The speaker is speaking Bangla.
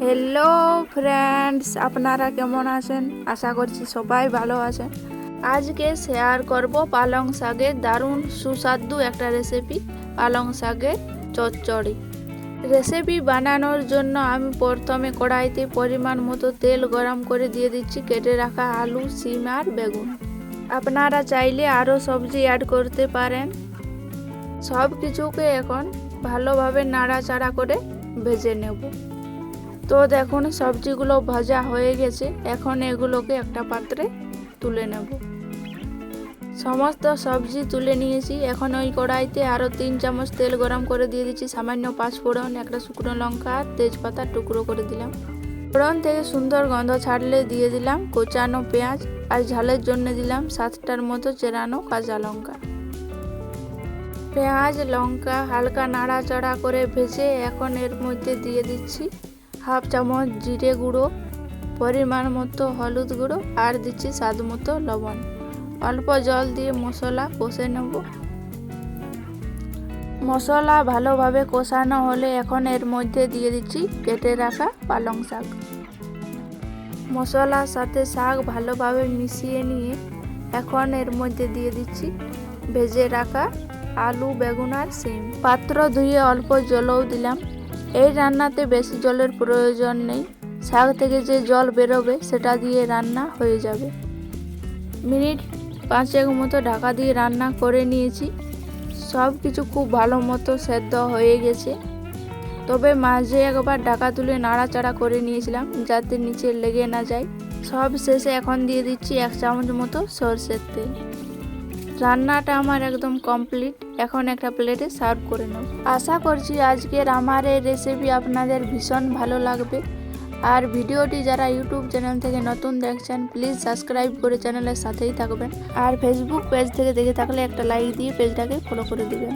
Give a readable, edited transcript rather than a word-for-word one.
হ্যালো ফ্রেন্ডস, আপনারা কেমন আছেন? আশা করছি সবাই ভালো আছেন। আজকে শেয়ার করব পালং শাকের দারুণ সুস্বাদু একটা রেসিপি, পালং শাকের চচ্চড়ি। রেসিপি বানানোর জন্য আমি প্রথমে কড়াইতে পরিমাণ মতো তেল গরম করে দিয়ে দিচ্ছি কেটে রাখা আলু, সিম আর বেগুন। আপনারা চাইলে আরও সবজি অ্যাড করতে পারেন। সব কিছুকে এখন ভালোভাবে নাড়াচাড়া করে ভেজে নেব। তো দেখুন সবজিগুলো ভাজা হয়ে গেছে, এখন এগুলোকে একটা পাত্রে তুলে নেব। সমস্ত সবজি তুলে নিয়েছি। এখন ওই কড়াইতে আরও 3 চামচ তেল গরম করে দিয়ে দিচ্ছি সামান্য পাঁচফোড়ন, একটা শুকনো লঙ্কা আর তেজপাতা টুকরো করে দিলাম। ফোড়ন থেকে সুন্দর গন্ধ ছাড়লে দিয়ে দিলাম কোচানো পেঁয়াজ আর ঝালের জন্য দিলাম 7টার মতো চেরানো কাঁচা লঙ্কা। পেঁয়াজ লঙ্কা হালকা নাড়াচাড়া করে ভেজে এখন এর মধ্যে দিয়ে দিচ্ছি হাফ চামচ জিরে গুঁড়ো, পরিমাণ মতো হলুদ গুঁড়ো আর দিচ্ছি স্বাদ মতো লবণ। অল্প জল দিয়ে মশলা কষে নেব। মশলা ভালোভাবে কষানো হলে এখন এর মধ্যে দিয়ে দিচ্ছি কেটে রাখা পালং শাক। মশলার সাথে শাক ভালোভাবে মিশিয়ে নিয়ে এখন এর মধ্যে দিয়ে দিচ্ছি ভেজে রাখা আলু, বেগুন আর সিম। পাত্র ধুয়ে অল্প জলও দিলাম। এই রান্নাতে বেশি জলের প্রয়োজন নেই, শাক থেকে যে জল বেরোবে সেটা দিয়ে রান্না হয়ে যাবে। মিনিট 5 মতো ঢাকা দিয়ে রান্না করে নিয়েছি। সব কিছু খুব ভালো মতো সেদ্ধ হয়ে গেছে, তবে মাঝে একবার ঢাকা তুলে নাড়াচাড়া করে নিয়েছিলাম যাতে নিচে লেগে না যায়। সব শেষে এখন দিয়ে দিচ্ছি 1 চামচ মতো সরষের তেল। রান্নাটা আমার একদম কমপ্লিট। এখন একটা প্লেটে সার্ভ করে নেব। আশা করছি আজকের আমার এই রেসিপি আপনাদের ভীষণ ভালো লাগবে। আর ভিডিওটি যারা ইউটিউব চ্যানেল থেকে নতুন দেখছেন প্লিজ সাবস্ক্রাইব করে চ্যানেলের সাথেই থাকবেন। আর ফেসবুক পেজ থেকে দেখে থাকলে একটা লাইক দিয়ে পেজটাকে ফলো করে দিবেন।